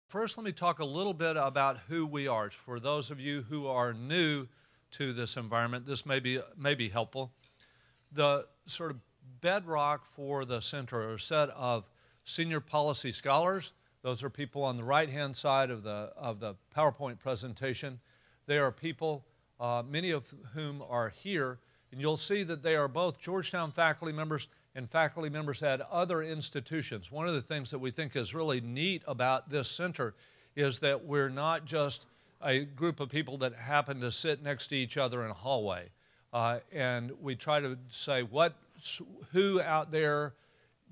First, let me talk a little bit about who we are. For those of you who are new to this environment, this may be helpful. The sort of bedrock for the center are a set of senior policy scholars. Those are people on the right-hand side of the PowerPoint presentation. They are people, many of whom are here, and you'll see that they are both Georgetown faculty members and faculty members at other institutions. One of the things that we think is really neat about this center is that we're not just a group of people that happen to sit next to each other in a hallway. And we try to say who out there,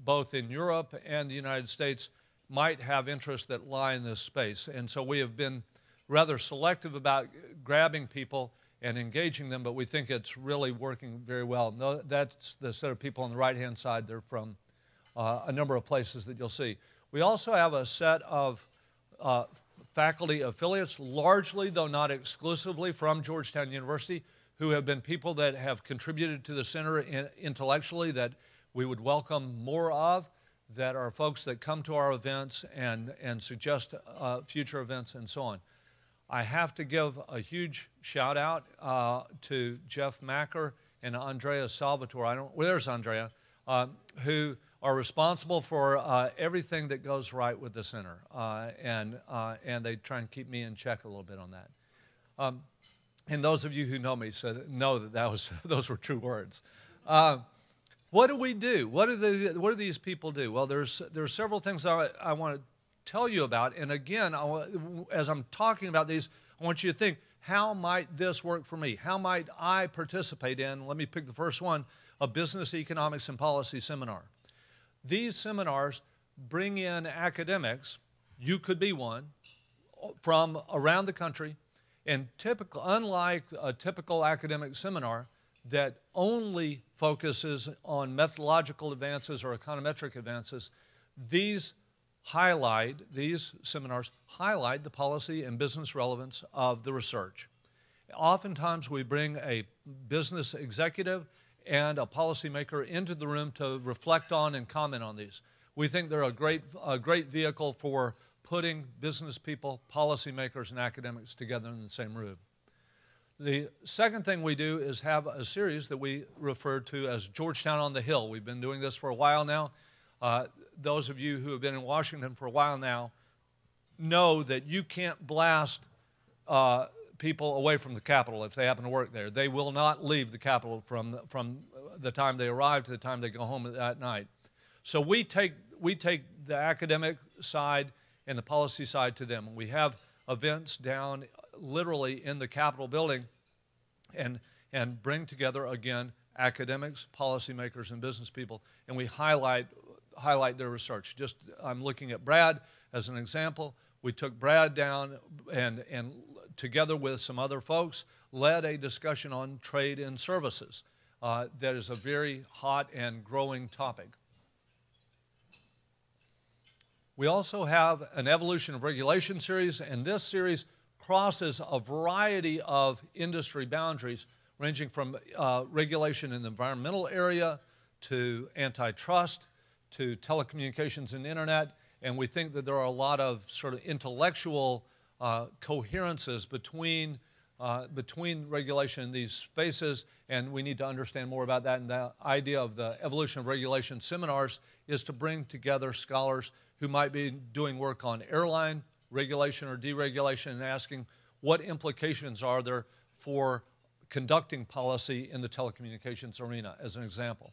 both in Europe and the United States, might have interests that lie in this space. And so we have been rather selective about grabbing people and engaging them, but we think it's really working very well. No, that's the set of people on the right-hand side. They're from a number of places that you'll see. We also have a set of faculty affiliates, largely, though not exclusively, from Georgetown University, who have been people that have contributed to the center intellectually that we would welcome more of, that are folks that come to our events and suggest future events and so on. I have to give a huge shout out to Jeff Macker and Andrea Salvatore. Where's Andrea? Who are responsible for everything that goes right with the center, and they try and keep me in check a little bit on that. And those of you who know me know that those were true words. What do we do? What do these people do? Well, there's several things I want to tell you about. And again, as I'm talking about these, I want you to think, how might this work for me? How might I participate in, let me pick the first one, a business, economics, and policy seminar. These seminars bring in academics, you could be one, from around the country, and unlike a typical academic seminar that only focuses on methodological advances or econometric advances, these seminars highlight the policy and business relevance of the research. Oftentimes we bring a business executive and a policymaker into the room to reflect on and comment on these. We think they're a great vehicle for putting business people, policymakers, and academics together in the same room. The second thing we do is have a series that we refer to as Georgetown on the Hill. We've been doing this for a while now. Those of you who have been in Washington for a while now know that you can't blast people away from the Capitol if they happen to work there. They will not leave the Capitol from the time they arrive to the time they go home that night. So we take the academic side and the policy side to them. We have events down literally in the Capitol building and bring together, again, academics, policymakers, and business people, and we highlight their research. I'm looking at Brad as an example. We took Brad down and together with some other folks, led a discussion on trade and services. That is a very hot and growing topic. We also have an evolution of regulation series, and this series crosses a variety of industry boundaries, ranging from regulation in the environmental area to antitrust to telecommunications and internet, and we think that there are a lot of sort of intellectual coherences between regulation in these spaces, and we need to understand more about that. And the idea of the evolution of regulation seminars is to bring together scholars who might be doing work on airline regulation or deregulation and asking what implications are there for conducting policy in the telecommunications arena, as an example.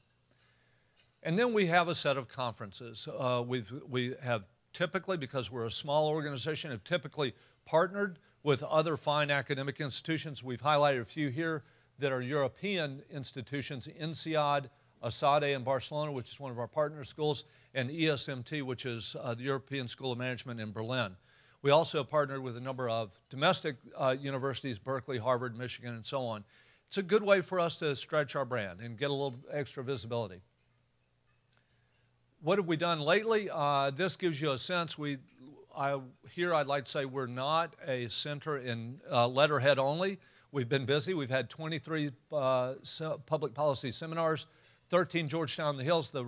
And then we have a set of conferences. We have typically, because we're a small organization, have typically partnered with other fine academic institutions. We've highlighted a few here that are European institutions, INSEAD, ESADE in Barcelona, which is one of our partner schools, and ESMT, which is the European School of Management in Berlin. We also have partnered with a number of domestic universities, Berkeley, Harvard, Michigan, and so on. It's a good way for us to stretch our brand and get a little extra visibility. What have we done lately? This gives you a sense. Here I'd like to say we're not a center in letterhead only. We've been busy. We've had 23 public policy seminars, 13 Georgetown on the Hills, the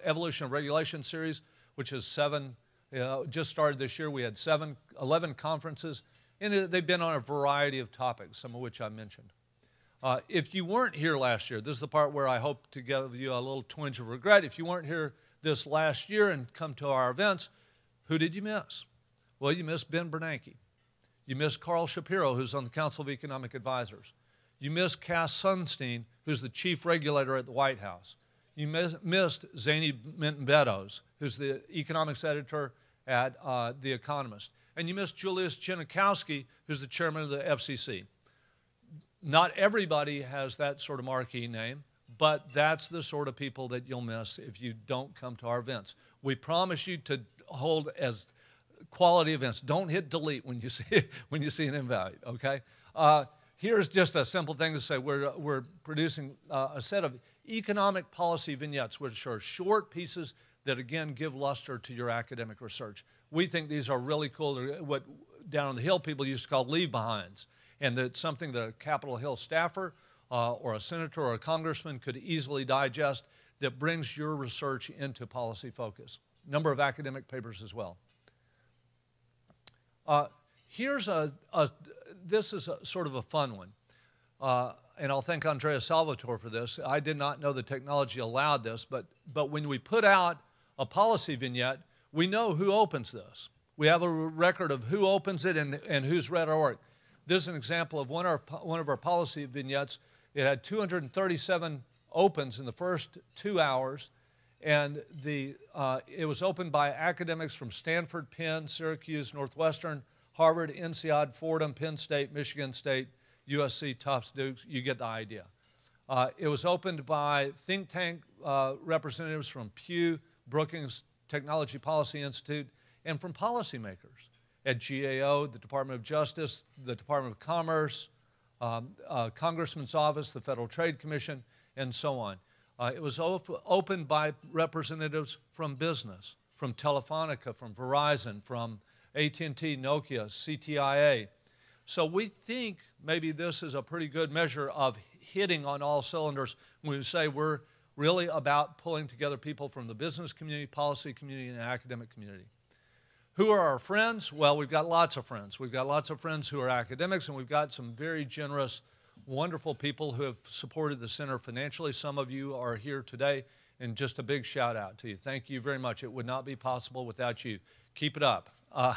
evolution of regulation series, which is Just started this year. We had 11 conferences, and they've been on a variety of topics, some of which I mentioned. If you weren't here last year, this is the part where I hope to give you a little twinge of regret. If you weren't here this last year and come to our events, who did you miss? Well, you missed Ben Bernanke. You missed Carl Shapiro, who's on the Council of Economic Advisors. You missed Cass Sunstein, who's the chief regulator at the White House. You missed Zany Minton-Beddoes, who's the economics editor at The Economist. And you missed Julius Janikowski, who's the chairman of the FCC. Not everybody has that sort of marquee name, but that's the sort of people that you'll miss if you don't come to our events. We promise you to hold as quality events. Don't hit delete when you see an invite, okay? Here's just a simple thing to say. We're producing a set of economic policy vignettes, which are short pieces that, again, give luster to your academic research. We think these are really cool. What down on the Hill people used to call leave-behinds, and that's something that a Capitol Hill staffer or a senator or a congressman could easily digest that brings your research into policy focus. Number of academic papers as well. This is sort of a fun one. And I'll thank Andrea Salvatore for this. I did not know the technology allowed this, but when we put out a policy vignette, we know who opens this. We have a record of who opens it and who's read our work. This is an example of one of our policy vignettes. It had 237 opens in the first 2 hours, and it was opened by academics from Stanford, Penn, Syracuse, Northwestern, Harvard, INSEAD, Fordham, Penn State, Michigan State, USC, Tufts, Duke. You get the idea. It was opened by think tank representatives from Pew, Brookings Technology Policy Institute, and from policymakers at GAO, the Department of Justice, the Department of Commerce, Congressman's Office, the Federal Trade Commission, and so on. It was opened by representatives from business, from Telefonica, from Verizon, from AT&T, Nokia, CTIA. So we think maybe this is a pretty good measure of hitting on all cylinders when we say we're really about pulling together people from the business community, policy community, and academic community. Who are our friends? Well, we've got lots of friends. We've got lots of friends who are academics, and we've got some very generous, wonderful people who have supported the center financially. Some of you are here today, and just a big shout out to you. Thank you very much. It would not be possible without you. Keep it up. All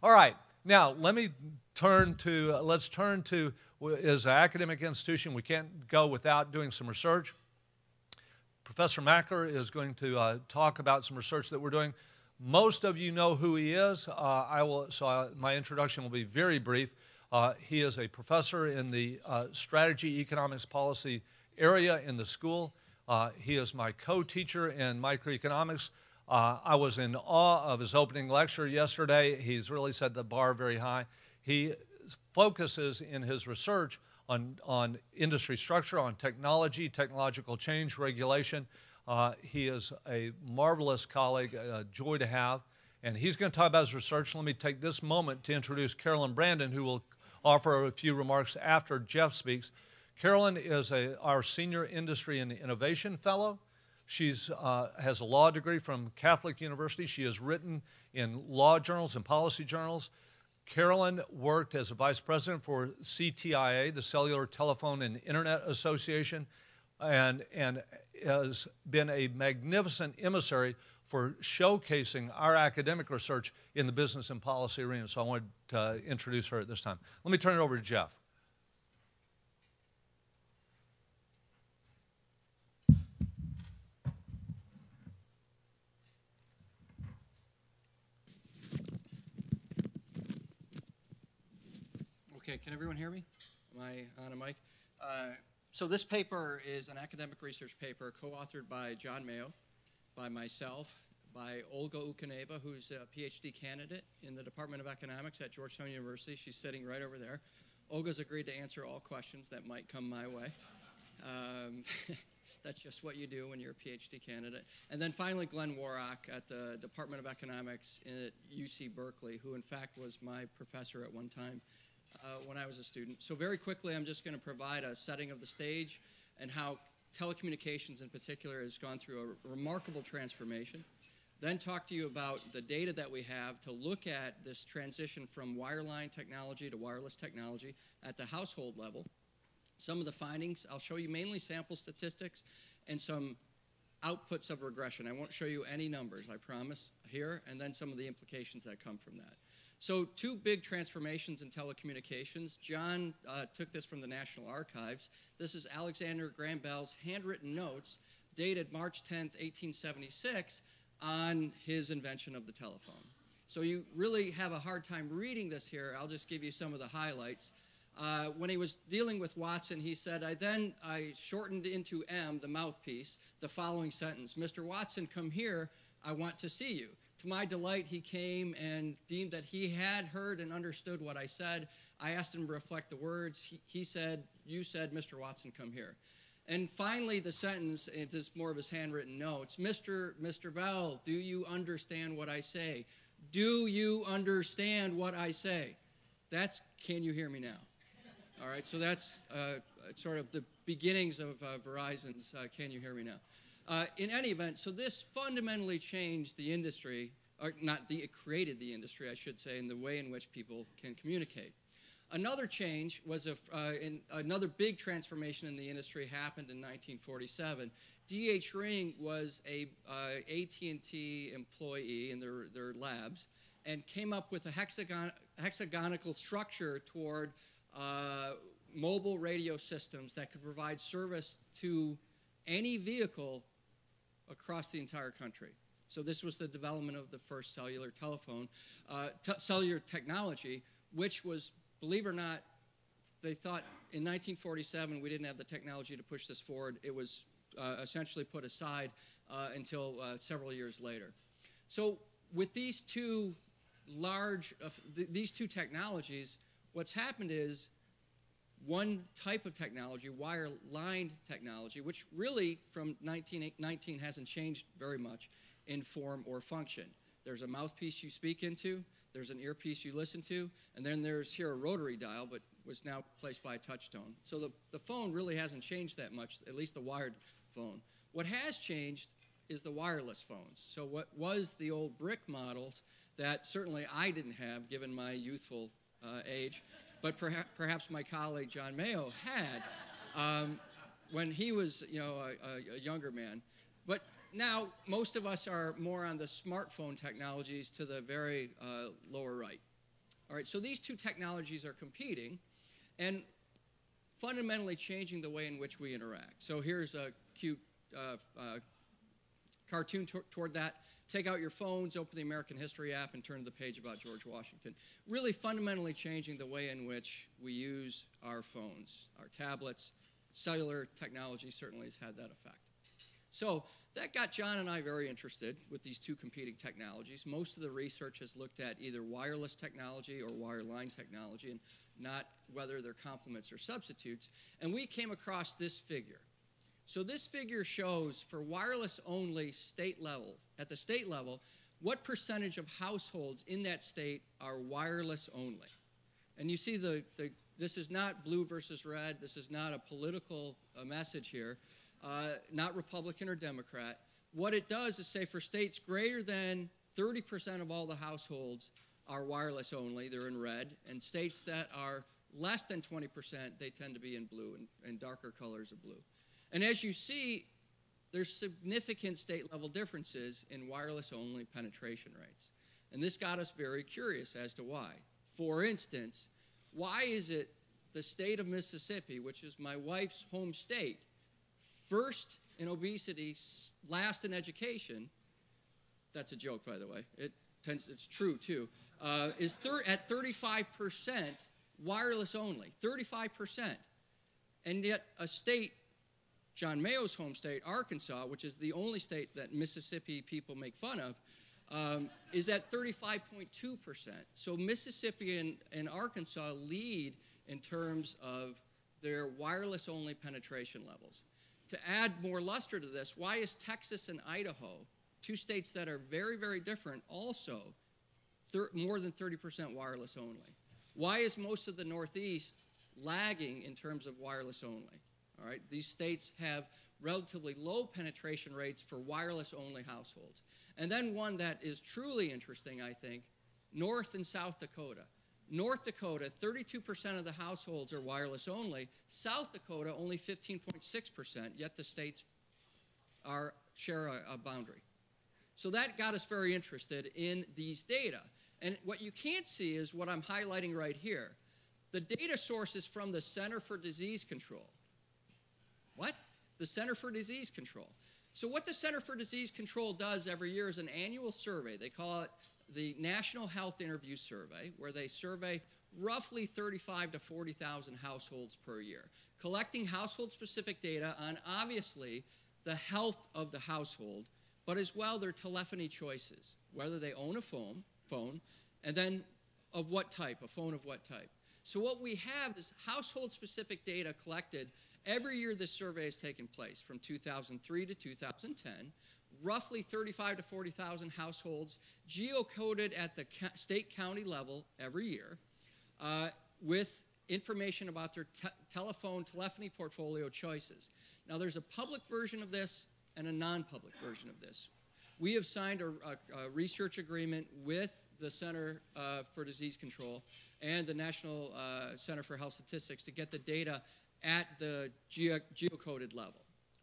right. Now, let's turn to, as an academic institution, we can't go without doing some research. Professor Macker is going to talk about some research that we're doing. Most of you know who he is. My introduction will be very brief. He is a professor in the strategy, economics, policy area in the school. He is my co-teacher in microeconomics. I was in awe of his opening lecture yesterday. He's really set the bar very high. He focuses in his research on industry structure, on technology, technological change, regulation. He is a marvelous colleague, a joy to have, and he's going to talk about his research. Let me take this moment to introduce Carolyn Brandon, who will offer a few remarks after Jeff speaks. Carolyn is our Senior Industry and Innovation Fellow. She has a law degree from Catholic University. She has written in law journals and policy journals. Carolyn worked as a vice president for CTIA, the Cellular Telephone and Internet Association, and has been a magnificent emissary for showcasing our academic research in the business and policy arena. So I wanted to introduce her at this time. Let me turn it over to Jeff. Okay, can everyone hear me? Am I on a mic? So this paper is an academic research paper co-authored by John Mayo, by myself, by Olga Ukaneva, who's a PhD candidate in the Department of Economics at Georgetown University. She's sitting right over there. Olga's agreed to answer all questions that might come my way. That's just what you do when you're a PhD candidate. And then finally, Glenn Warrock at the Department of Economics at UC Berkeley, who in fact was my professor at one time when I was a student. So very quickly, I'm just going to provide a setting of the stage and how telecommunications in particular has gone through a remarkable transformation. then talk to you about the data that we have to look at this transition from wireline technology to wireless technology at the household level. Some of the findings, I'll show you mainly sample statistics and some outputs of regression. I won't show you any numbers, I promise, here, and then some of the implications that come from that. So 2 big transformations in telecommunications. John took this from the National Archives. This is Alexander Graham Bell's handwritten notes dated March 10th, 1876, on his invention of the telephone. So you really have a hard time reading this here. I'll just give you some of the highlights. When he was dealing with Watson, he said, I shortened into M, the mouthpiece, the following sentence: Mr. Watson, come here, I want to see you. To my delight, he came and deemed that he had heard and understood what I said. I asked him to reflect the words. He said, you said, Mr. Watson, come here. And finally, the sentence, it is more of his handwritten notes: Mr. Bell, do you understand what I say? Do you understand what I say? That's, can you hear me now? All right, so that's sort of the beginnings of Verizon's Can You Hear Me Now? In any event, so this fundamentally changed the industry, or it created the industry, I should say, in the way in which people can communicate. Another change was another big transformation in the industry happened in 1947. D.H. Ring was a AT&T employee in their labs and came up with a hexagonal structure toward mobile radio systems that could provide service to any vehicle across the entire country. So this was the development of the first cellular telephone, cellular technology, which was, believe it or not, they thought in 1947 we didn't have the technology to push this forward. It was essentially put aside until several years later. So with these two technologies, what's happened is one type of technology, wireline technology, which really from 1919 hasn't changed very much in form or function. There's a mouthpiece you speak into, there's an earpiece you listen to, and then there's here a rotary dial, but was now replaced by a touch tone. So the phone really hasn't changed that much, at least the wired phone. What has changed is the wireless phones. So what was the old brick models that certainly I didn't have, given my youthful age, but perhaps my colleague John Mayo had when he was, a younger man. But now most of us are more on the smartphone technologies to the very lower right. All right, so these two technologies are competing and fundamentally changing the way in which we interact. So here's a cute cartoon toward that. Take out your phones, open the American History app, and turn to the page about George Washington. Really fundamentally changing the way in which we use our phones, our tablets. Cellular technology certainly has had that effect. So that got John and I very interested with these two competing technologies. Most of the research has looked at either wireless technology or wireline technology, and not whether they're complements or substitutes. And we came across this figure. So this figure shows for wireless only state level, at the state level, what percentage of households in that state are wireless only. And you see this is not blue versus red. This is not a political message here, not Republican or Democrat. What it does is say for states greater than 30% of all the households are wireless only, they're in red, and states that are less than 20%, they tend to be in blue, and darker colors of blue. And as you see, there's significant state-level differences in wireless-only penetration rates. And this got us very curious as to why. For instance, why is it the state of Mississippi, which is my wife's home state, first in obesity, last in education — that's a joke, by the way, it's true too — is at 35% wireless only, 35%. And yet a state, John Mayo's home state, Arkansas, which is the only state that Mississippi people make fun of, is at 35.2%. So Mississippi and Arkansas lead in terms of their wireless-only penetration levels. To add more luster to this, why is Texas and Idaho, two states that are very, very different, also more than 30% wireless only? Why is most of the Northeast lagging in terms of wireless only? All right, these states have relatively low penetration rates for wireless-only households. And then one that is truly interesting, I think, North and South Dakota. North Dakota, 32% of the households are wireless only. South Dakota, only 15.6%, yet the states share a boundary. So that got us very interested in these data. And what you can't see is what I'm highlighting right here. The data source is from the Center for Disease Control. What? The Center for Disease Control. So what the Center for Disease Control does every year is an annual survey. They call it the National Health Interview Survey, where they survey roughly 35 to 40,000 households per year, collecting household-specific data on, obviously, the health of the household, but as well their telephony choices, whether they own a phone, and then of what type, a phone of what type. So what we have is household-specific data collected every year this survey has taken place, from 2003 to 2010, roughly 35 to 40,000 households geocoded at the state county level every year with information about their telephony portfolio choices. Now there's a public version of this and a non-public version of this. We have signed a research agreement with the Center for Disease Control and the National Center for Health Statistics to get the data at the geocoded level,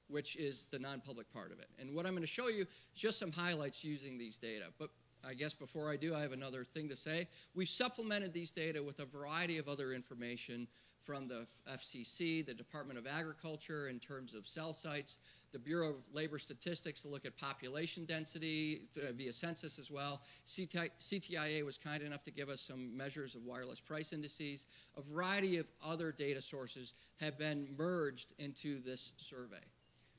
which is the non-public part of it. And what I'm going to show you is just some highlights using these data. But I guess before I do, I have another thing to say. We've supplemented these data with a variety of other information from the FCC, the Department of Agriculture in terms of cell sites, the Bureau of Labor Statistics to look at population density via census as well. CTIA was kind enough to give us some measures of wireless price indices. A variety of other data sources have been merged into this survey.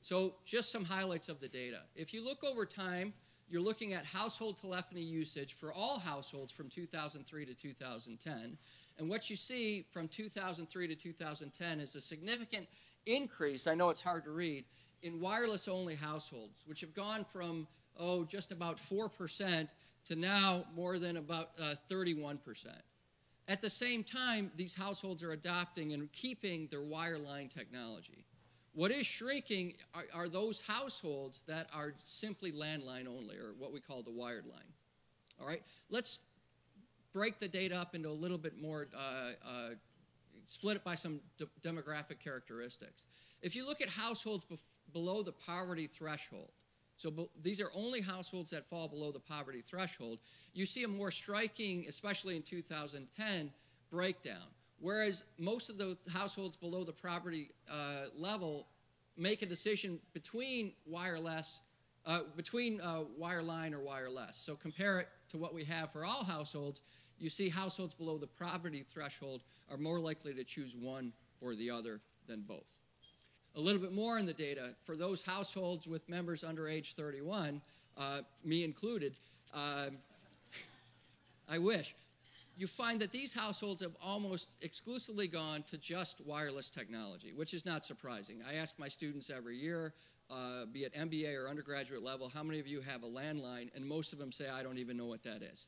So just some highlights of the data. If you look over time, you're looking at household telephony usage for all households from 2003 to 2010. And what you see from 2003 to 2010 is a significant increase, I know it's hard to read, in wireless-only households, which have gone from, just about 4% to now more than about 31%. At the same time, these households are adopting and keeping their wireline technology. What is shrinking are those households that are simply landline only, or what we call the wired line. All right, let's break the data up into a little bit more, split it by some demographic characteristics. If you look at households below the poverty threshold, so these are only households that fall below the poverty threshold, you see a more striking, especially in 2010, breakdown. Whereas most of the households below the poverty level make a decision between wireline or wireless. So compare it to what we have for all households. You see households below the poverty threshold are more likely to choose one or the other than both. A little bit more in the data, for those households with members under age 31, me included, I wish, you find that these households have almost exclusively gone to just wireless technology, which is not surprising. I ask my students every year, be it MBA or undergraduate level, how many of you have a landline? And most of them say, I don't even know what that is.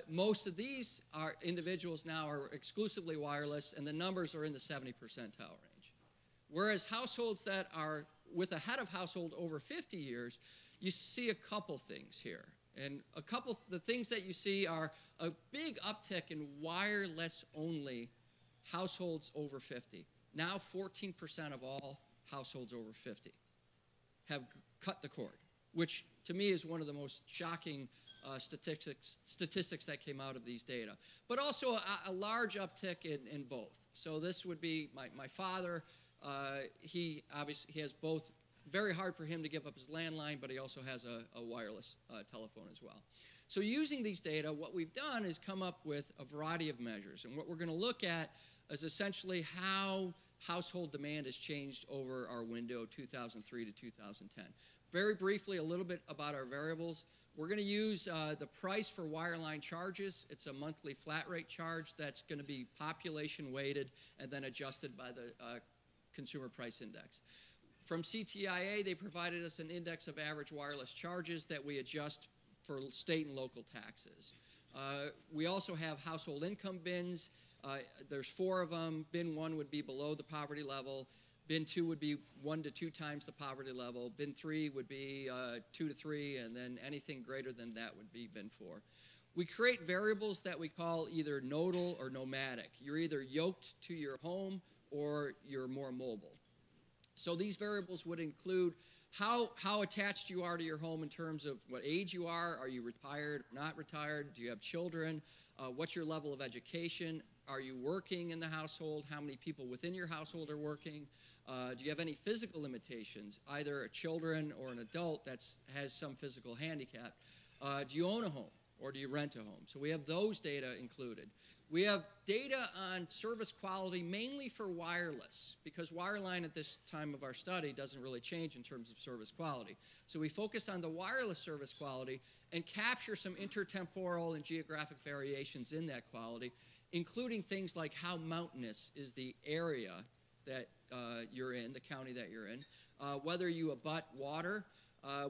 Most of these individuals now are exclusively wireless, and the numbers are in the 70 percentile range. Whereas households that are with a head of household over 50 years, you see a couple things here. And the things that you see are a big uptick in wireless-only households over 50. Now 14% of all households over 50 have cut the cord, which to me is one of the most shocking statistics that came out of these data. But also a large uptick in both. So this would be my father. He has both. Very hard for him to give up his landline, but he also has a wireless telephone as well. So using these data, what we've done is come up with a variety of measures. And what we're going to look at is essentially how household demand has changed over our window 2003 to 2010. Very briefly, a little bit about our variables. We're going to use the price for wireline charges. It's a monthly flat rate charge that's going to be population weighted and then adjusted by the Consumer Price Index. From CTIA, they provided us an index of average wireless charges that we adjust for state and local taxes. We also have household income bins. There's 4 of them. Bin 1 would be below the poverty level. Bin 2 would be 1 to 2 times the poverty level. Bin 3 would be 2 to 3, and then anything greater than that would be bin 4. We create variables that we call either nodal or nomadic. You're either yoked to your home or you're more mobile. So these variables would include how attached you are to your home in terms of what age you are you retired, not retired, do you have children, what's your level of education, are you working in the household, how many people within your household are working, do you have any physical limitations, either a children or an adult that has some physical handicap, do you own a home or do you rent a home? So we have those data included. We have data on service quality mainly for wireless, because wireline at this time of our study doesn't really change in terms of service quality. So we focus on the wireless service quality and capture some intertemporal and geographic variations in that quality, including things like how mountainous is the area that you're in, the county that you're in, whether you abut water,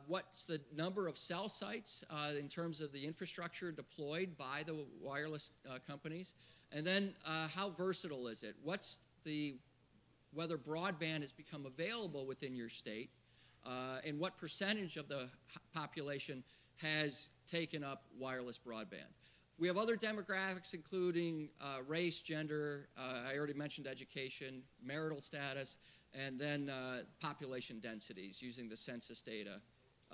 what's the number of cell sites in terms of the infrastructure deployed by the wireless companies, and then how versatile is it? Whether broadband has become available within your state, and what percentage of the population has taken up wireless broadband. We have other demographics including race, gender, I already mentioned education, marital status, and then population densities using the census data.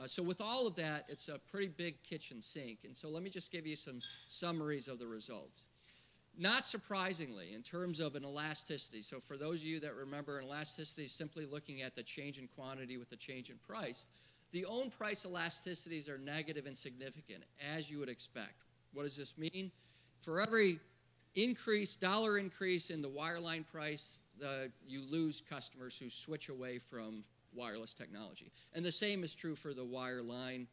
So with all of that, it's a pretty big kitchen sink. And so let me just give you some summaries of the results. Not surprisingly, in terms of an elasticity, so for those of you that remember, an elasticity is simply looking at the change in quantity with the change in price. The own price elasticities are negative and significant, as you would expect. What does this mean? For every dollar increase in the wireline price, you lose customers who switch away from wireless technology. And the same is true for the wireline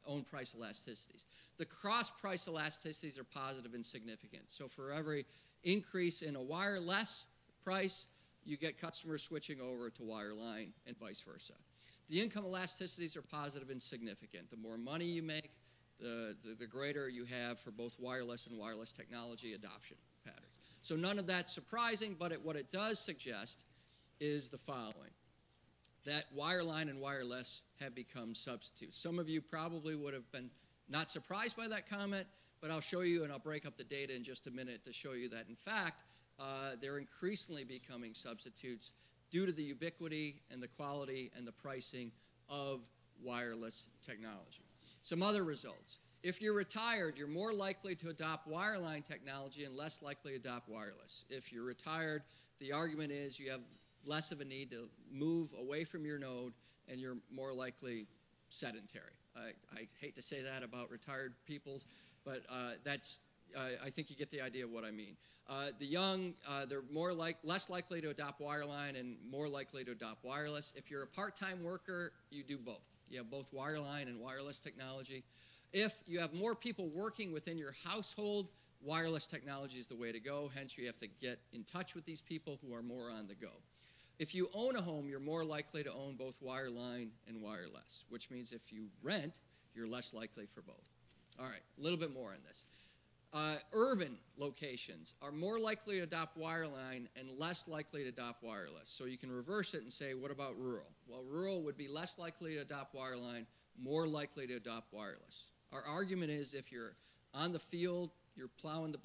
own price elasticities. The cross price elasticities are positive and significant. So for every increase in a wireless price, you get customers switching over to wireline and vice versa. The income elasticities are positive and significant. The more money you make, the greater you have for both wireless and wireless technology adoption patterns. So none of that's surprising, but what it does suggest is the following: that wireline and wireless have become substitutes. Some of you probably would have been not surprised by that comment, but I'll show you, and I'll break up the data in just a minute to show you that, in fact, they're increasingly becoming substitutes due to the ubiquity and the quality and the pricing of wireless technology. Some other results. If you're retired, you're more likely to adopt wireline technology and less likely to adopt wireless. If you're retired, the argument is you have less of a need to move away from your node, and you're more likely sedentary. I hate to say that about retired people, but I think you get the idea of what I mean. The young, they're less likely to adopt wireline and more likely to adopt wireless. If you're a part-time worker, you do both. You have both wireline and wireless technology. If you have more people working within your household, wireless technology is the way to go. Hence, you have to get in touch with these people who are more on the go. If you own a home, you're more likely to own both wireline and wireless, which means if you rent, you're less likely for both. All right, a little bit more on this. Urban locations are more likely to adopt wireline and less likely to adopt wireless. So you can reverse it and say, what about rural? Well, rural would be less likely to adopt wireline, more likely to adopt wireless. Our argument is if you're on the field, you're plowing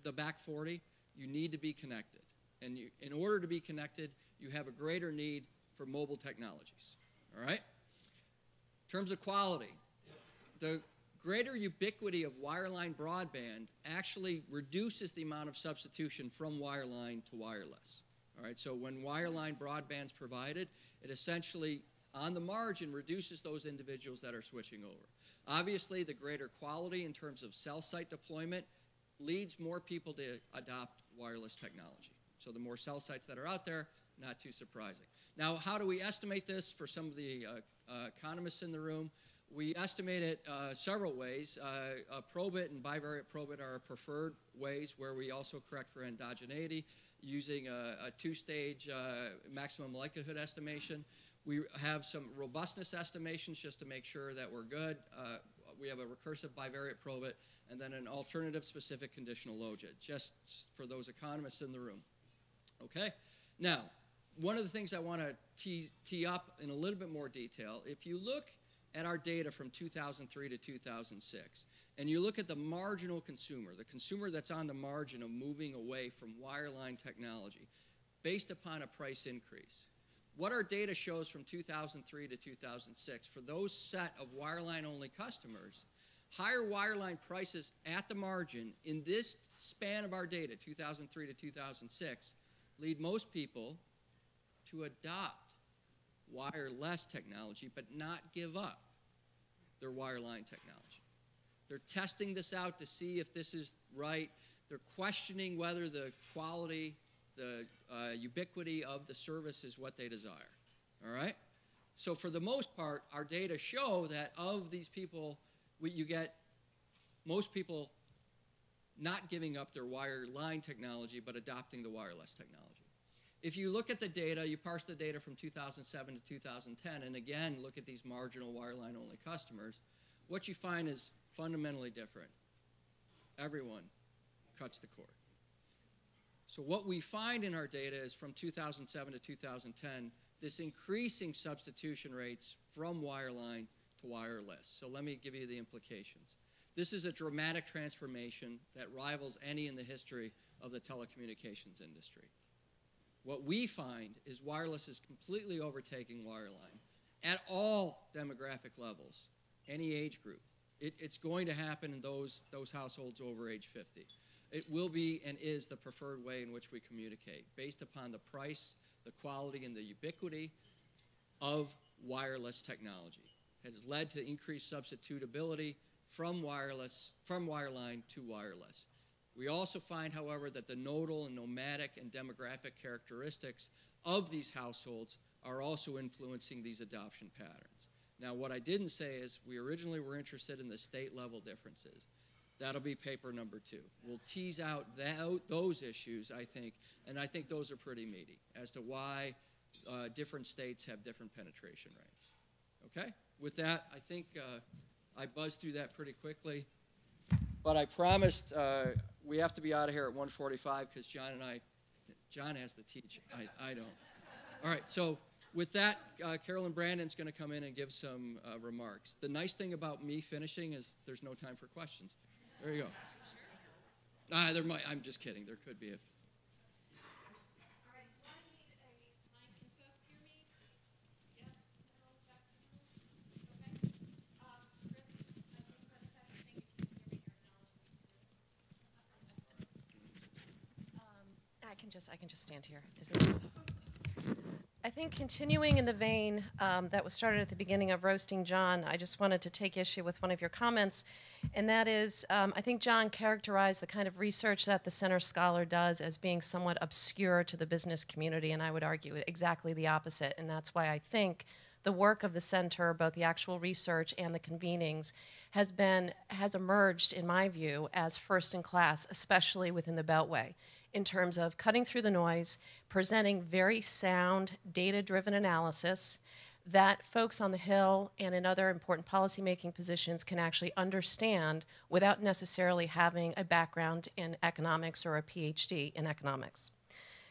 the back 40, you need to be connected. And in order to be connected, you have a greater need for mobile technologies. All right? In terms of quality, the greater ubiquity of wireline broadband actually reduces the amount of substitution from wireline to wireless. All right, so when wireline broadband is provided, it essentially, on the margin, reduces those individuals that are switching over. Obviously, the greater quality in terms of cell site deployment leads more people to adopt wireless technology. So the more cell sites that are out there, not too surprising. Now, how do we estimate this for some of the economists in the room? We estimate it several ways. Probit and bivariate probit are preferred ways where we also correct for endogeneity using a two-stage maximum likelihood estimation. We have some robustness estimations just to make sure that we're good. We have a recursive bivariate probit and then an alternative specific conditional logit, just for those economists in the room. Okay? Now, one of the things I want to tee up in a little bit more detail, if you look at our data from 2003 to 2006, and you look at the marginal consumer, the consumer that's on the margin of moving away from wireline technology, based upon a price increase, what our data shows from 2003 to 2006, for those set of wireline-only customers, higher wireline prices at the margin in this span of our data, 2003 to 2006, lead most people to adopt wireless technology but not give up their wireline technology. They're testing this out to see if this is right. They're questioning whether the quality, the ubiquity of the service is what they desire. All right? So for the most part, our data show that of these people, you get most people not giving up their wireline technology but adopting the wireless technology. If you look at the data, you parse the data from 2007 to 2010, and again, look at these marginal wireline-only customers, what you find is fundamentally different. Everyone cuts the cord. So what we find in our data is from 2007 to 2010, this increasing substitution rates from wireline to wireless. So let me give you the implications. This is a dramatic transformation that rivals any in the history of the telecommunications industry. What we find is wireless is completely overtaking wireline at all demographic levels, any age group. It's going to happen in those households over age 50. It will be and is the preferred way in which we communicate, based upon the price, the quality, and the ubiquity of wireless technology. It has led to increased substitutability from wireline to wireless. We also find, however, that the nodal and nomadic and demographic characteristics of these households are also influencing these adoption patterns. Now, what I didn't say is we originally were interested in the state-level differences. That'll be paper number 2. We'll tease out those issues, I think, and I think those are pretty meaty as to why different states have different penetration rates. Okay? With that, I think I buzzed through that pretty quickly. But I promised we have to be out of here at 1:45 because John has to teach. I don't. All right, so with that, Carolyn Brandon's going to come in and give some remarks. The nice thing about me finishing is there's no time for questions. There you go. There might. I'm just kidding. There could be a. I can just stand here. I think continuing in the vein that was started at the beginning of Roasting John, I just wanted to take issue with one of your comments, and that is I think John characterized the kind of research that the Center Scholar does as being somewhat obscure to the business community, and I would argue exactly the opposite, and that's why I think the work of the center, both the actual research and the convenings, has emerged, in my view, as first in class, especially within the Beltway, in terms of cutting through the noise, presenting very sound, data-driven analysis that folks on the Hill and in other important policymaking positions can actually understand without necessarily having a background in economics or a PhD in economics.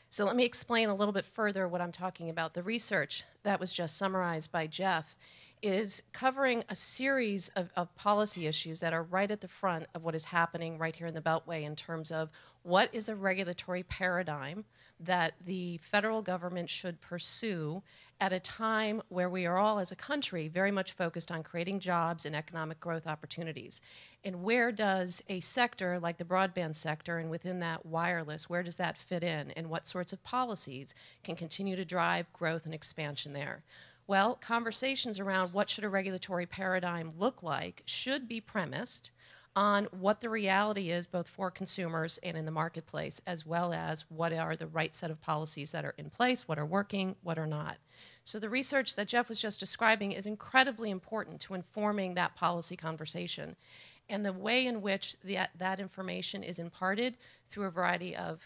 So let me explain a little bit further what I'm talking about. The research that was just summarized by Jeff is covering a series of policy issues that are right at the front of what is happening right here in the Beltway in terms of what is a regulatory paradigm that the federal government should pursue at a time where we are all as a country very much focused on creating jobs and economic growth opportunities. And where does a sector like the broadband sector, and within that wireless, where does that fit in, and what sorts of policies can continue to drive growth and expansion there? Well, conversations around what should a regulatory paradigm look like should be premised on what the reality is both for consumers and in the marketplace, as well as what are the right set of policies that are in place, what are working, what are not. So the research that Jeff was just describing is incredibly important to informing that policy conversation. And the way in which that information is imparted through a variety of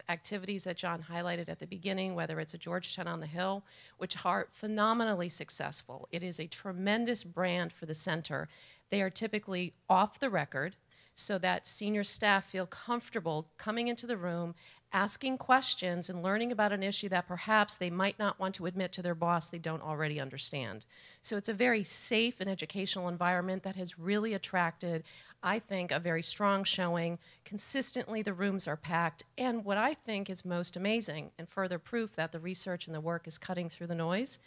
activities that John highlighted at the beginning, whether it's a Georgetown on the Hill, which are phenomenally successful. It is a tremendous brand for the center. They are typically off the record. so that senior staff feel comfortable coming into the room, asking questions and learning about an issue that perhaps they might not want to admit to their boss they don't already understand. So it's a very safe and educational environment that has really attracted, I think, a very strong showing. Consistently, the rooms are packed. And what I think is most amazing, and further proof that the research and the work is cutting through the noise,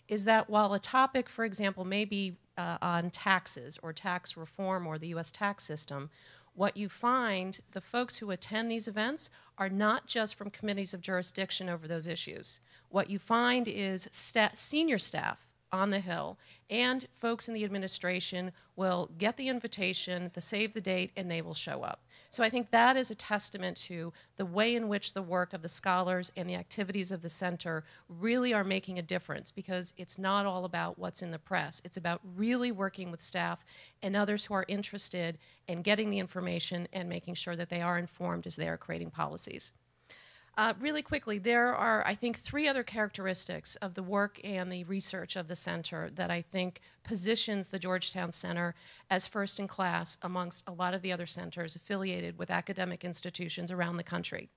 is that while a topic, for example, may be on taxes or tax reform or the U.S. tax system, what you find, the folks who attend these events are not just from committees of jurisdiction over those issues. What you find is senior staff on the Hill and folks in the administration will get the invitation, the save the date, and they will show up. So I think that is a testament to the way in which the work of the scholars and the activities of the center really are making a difference, because it's not all about what's in the press. It's about really working with staff and others who are interested in getting the information and making sure that they are informed as they are creating policies. Really quickly, there are, I think, 3 other characteristics of the work and the research of the center that I think positions the Georgetown Center as first in class amongst a lot of the other centers affiliated with academic institutions around the country.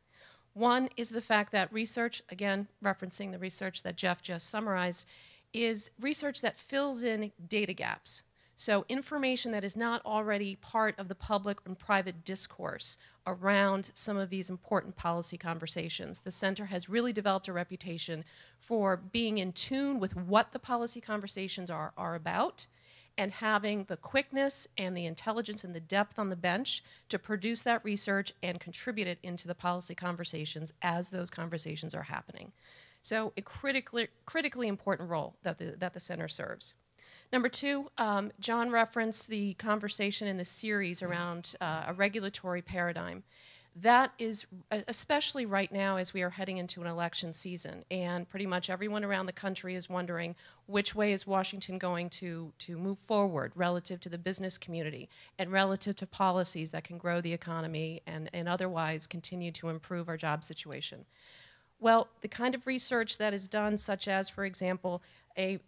One is the fact that research, again, referencing the research that Jeff just summarized, is research that fills in data gaps. So information that is not already part of the public and private discourse around some of these important policy conversations. The center has really developed a reputation for being in tune with what the policy conversations are about, and having the quickness and the intelligence and the depth on the bench to produce that research and contribute it into the policy conversations as those conversations are happening. So a critically important role that the center serves. Number 2, John referenced the conversation in the series around a regulatory paradigm. That is, especially right now as we are heading into an election season, and pretty much everyone around the country is wondering which way is Washington going to move forward relative to the business community and relative to policies that can grow the economy and otherwise continue to improve our job situation. Well, the kind of research that is done, such as, for example, a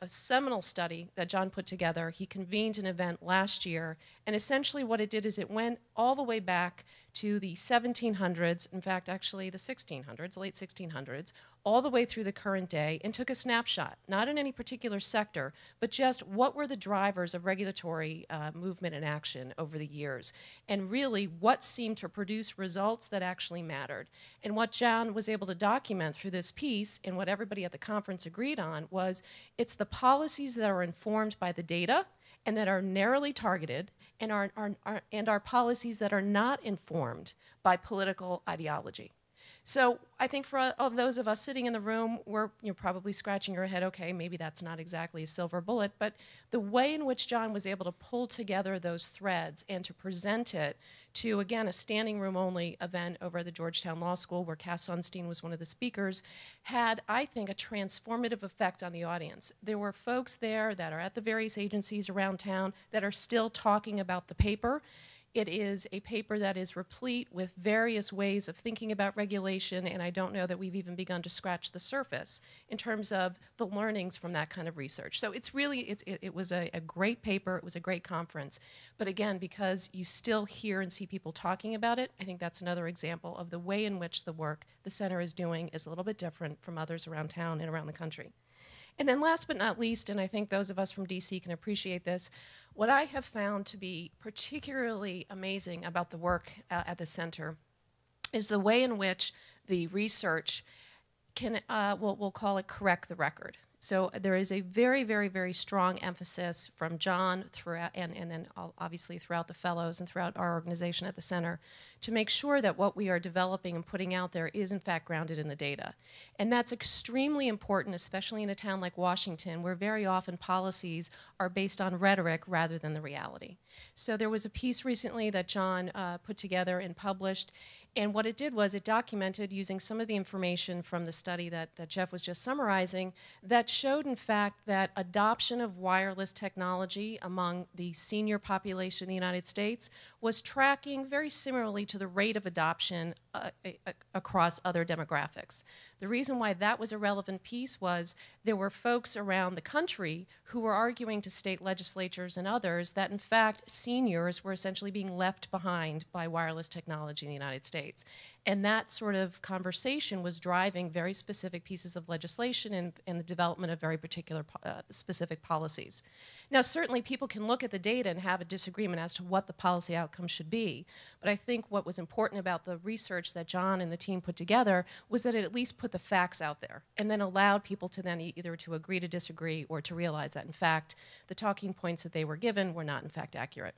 seminal study that John put together. He convened an event last year, and essentially what it did is it went all the way back to the 1700s, in fact, actually the 1600s, late 1600s, all the way through the current day, and took a snapshot, not in any particular sector, but just what were the drivers of regulatory movement and action over the years, and really what seemed to produce results that actually mattered. And what John was able to document through this piece, and what everybody at the conference agreed on, was it's the policies that are informed by the data and that are narrowly targeted, and are policies that are not informed by political ideology. So I think for all those of us sitting in the room, you're probably scratching your head, okay, maybe that's not exactly a silver bullet, but the way in which John was able to pull together those threads and to present it to, again, a standing room only event over at the Georgetown Law School where Cass Sunstein was one of the speakers, had, I think, a transformative effect on the audience. There were folks there that are at the various agencies around town that are still talking about the paper. It is a paper that is replete with various ways of thinking about regulation, and I don't know that we've even begun to scratch the surface in terms of the learnings from that kind of research. So it's really, it was a great paper, it was a great conference. But again, because you still hear and see people talking about it, I think that's another example of the way in which the work the center is doing is a little bit different from others around town and around the country. And then last but not least, and I think those of us from DC can appreciate this, what I have found to be particularly amazing about the work at the center is the way in which the research can, we'll call it correct the record. So there is a very, very, very strong emphasis from John throughout, and then obviously throughout the fellows and throughout our organization at the center to make sure that what we are developing and putting out there is in fact grounded in the data. And that's extremely important, especially in a town like Washington, where very often policies are based on rhetoric rather than the reality. So there was a piece recently that John put together and published, and what it did was it documented using some of the information from the study that Jeff was just summarizing that showed, in fact, that adoption of wireless technology among the senior population in the United States was tracking very similarly to the rate of adoption across other demographics. The reason why that was a relevant piece was there were folks around the country who were arguing to state legislatures and others that, in fact, seniors were essentially being left behind by wireless technology in the United States. And that sort of conversation was driving very specific pieces of legislation and the development of very particular specific policies. Now, certainly people can look at the data and have a disagreement as to what the policy outcome should be, but I think what was important about the research that John and the team put together was that it at least put the facts out there and then allowed people to then either to agree to disagree or to realize that, in fact, the talking points that they were given were not, in fact, accurate.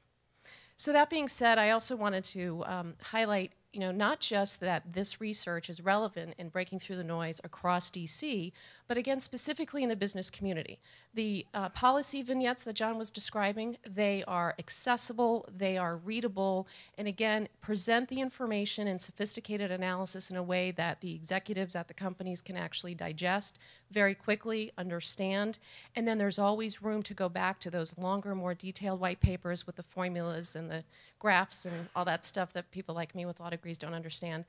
So that being said, I also wanted to highlight, not just that this research is relevant in breaking through the noise across DC, but again, specifically in the business community. The policy vignettes that John was describing, they are accessible, they are readable, and again, present the information in sophisticated analysis in a way that the executives at the companies can actually digest very quickly, understand, and then there's always room to go back to those longer, more detailed white papers with the formulas and the graphs and all that stuff that people like me with law degrees don't understand,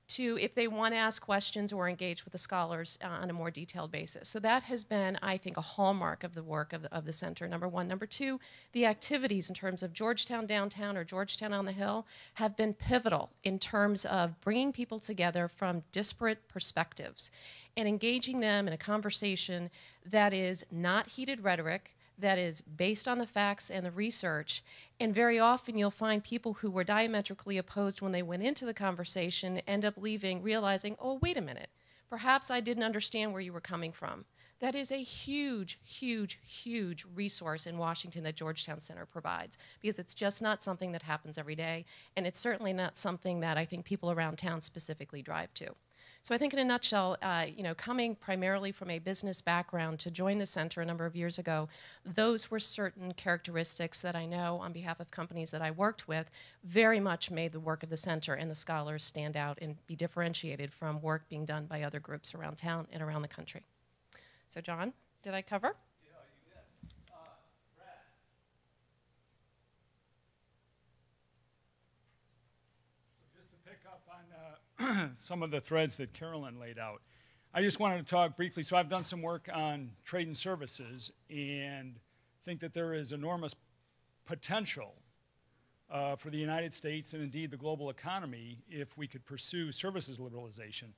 to if they want to ask questions or engage with the scholars on a more detailed basis. So that has been, I think, a hallmark of the work of the center, number one. Number two, the activities in terms of Georgetown Downtown or Georgetown on the Hill have been pivotal in terms of bringing people together from disparate perspectives and engaging them in a conversation that is not heated rhetoric, that is based on the facts and the research. And very often you'll find people who were diametrically opposed when they went into the conversation end up leaving realizing, oh, wait a minute, perhaps I didn't understand where you were coming from. That is a huge, huge, huge resource in Washington that Georgetown Center provides, because it's just not something that happens every day, and it's certainly not something that I think people around town specifically drive to. So I think in a nutshell, coming primarily from a business background to join the center a number of years ago, those were certain characteristics that I know on behalf of companies that I worked with very much made the work of the center and the scholars stand out and be differentiated from work being done by other groups around town and around the country. So John, did I cover? Yeah, you did. Brad. So just to pick up on some of the threads that Carolyn laid out, I just wanted to talk briefly. So I've done some work on trade and services and think that there is enormous potential for the United States and indeed the global economy if we could pursue services liberalization.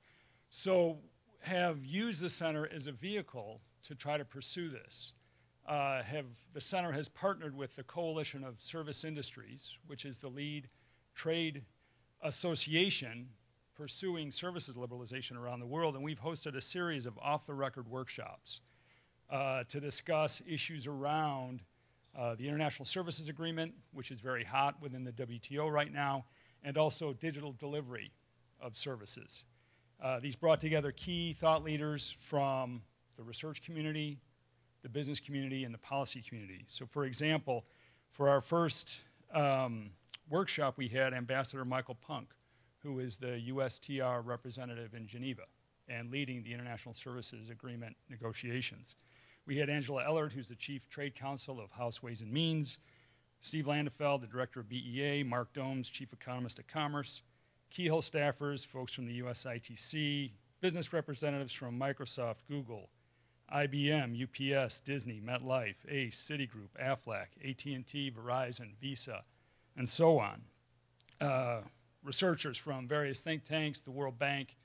So have used the center as a vehicle to try to pursue this. The center has partnered with the Coalition of Service Industries, which is the lead trade association pursuing services liberalization around the world, and we've hosted a series of off-the-record workshops to discuss issues around the International Services Agreement, which is very hot within the WTO right now, and also digital delivery of services. These brought together key thought leaders from the research community, the business community, and the policy community. So for example, for our first workshop, we had Ambassador Michael Punk, who is the USTR representative in Geneva and leading the International Services Agreement negotiations. We had Angela Ellert, who's the Chief Trade Counsel of House Ways and Means, Steve Landefeld, the Director of BEA, Mark Domes, Chief Economist at Commerce, Keyhole staffers, folks from the USITC, business representatives from Microsoft, Google, IBM, UPS, Disney, MetLife, ACE, Citigroup, Aflac, AT&T, Verizon, Visa, and so on. Researchers from various think tanks, the World Bank,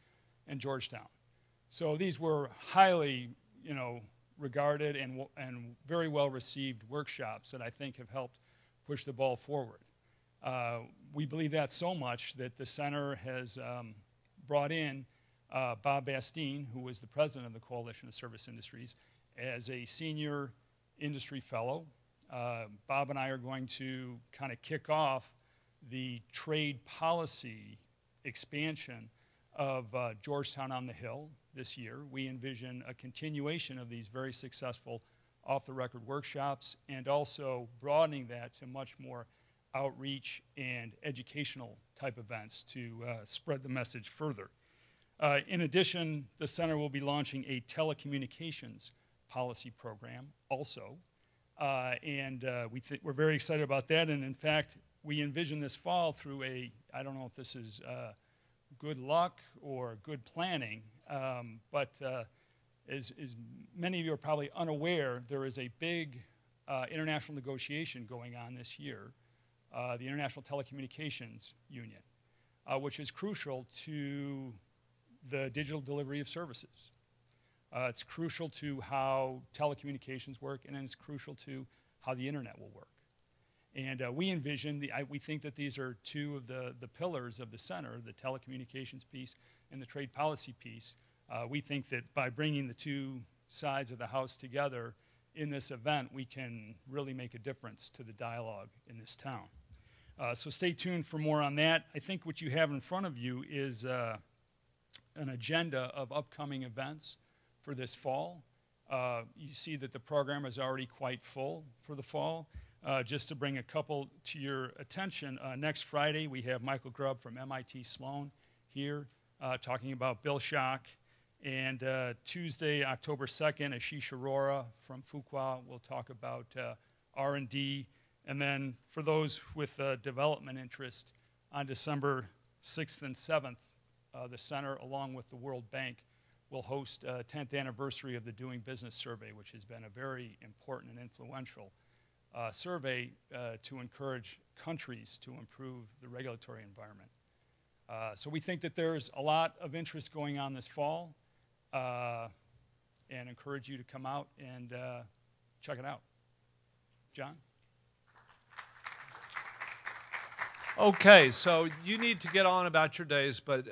and Georgetown. So these were highly, regarded and very well received workshops that I think have helped push the ball forward. We believe that so much that the center has brought in Bob Bastine, who was the president of the Coalition of Service Industries, as a senior industry fellow. Bob and I are going to kind of kick off the trade policy expansion of Georgetown on the Hill this year. We envision a continuation of these very successful off-the-record workshops and also broadening that to much more outreach and educational type events to spread the message further. In addition, the center will be launching a telecommunications policy program also, and we're very excited about that. And in fact, we envision this fall through I don't know if this is good luck or good planning, but as many of you are probably unaware, there is a big international negotiation going on this year, the International Telecommunications Union, which is crucial to the digital delivery of services. It's crucial to how telecommunications work, and then it's crucial to how the internet will work. And we envision, we think that these are two of the pillars of the center, the telecommunications piece and the trade policy piece. We think that by bringing the two sides of the house together in this event, we can really make a difference to the dialogue in this town. So stay tuned for more on that. I think what you have in front of you is an agenda of upcoming events for this fall. You see that the program is already quite full for the fall. Just to bring a couple to your attention, next Friday we have Michael Grubb from MIT Sloan here talking about bill shock. And Tuesday, October 2nd, Ashish Arora from Fuqua will talk about R&D. And then for those with development interest, on December 6th and 7th, the center, along with the World Bank, will host a 10th anniversary of the Doing Business Survey, which has been a very important and influential survey to encourage countries to improve the regulatory environment. So we think that there's a lot of interest going on this fall, and encourage you to come out and check it out. John? Okay, so you need to get on about your days, but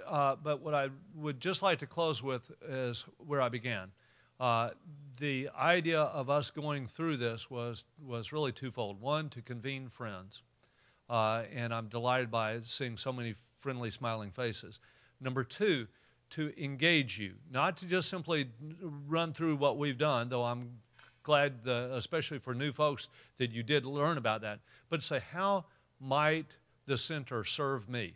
what I would just like to close with is where I began. The idea of us going through this was really twofold. One, to convene friends, and I'm delighted by seeing so many friendly, smiling faces. Number two, to engage you, not to just simply run through what we've done, though I'm glad, especially for new folks, that you did learn about that, but to say, how might the center serve me?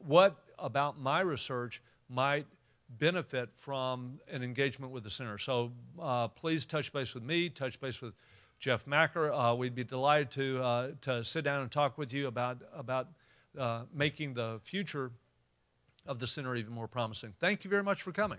What about my research might benefit from an engagement with the center? So please touch base with me, touch base with Jeff Macker. We'd be delighted to sit down and talk with you about making the future of the center even more promising. Thank you very much for coming.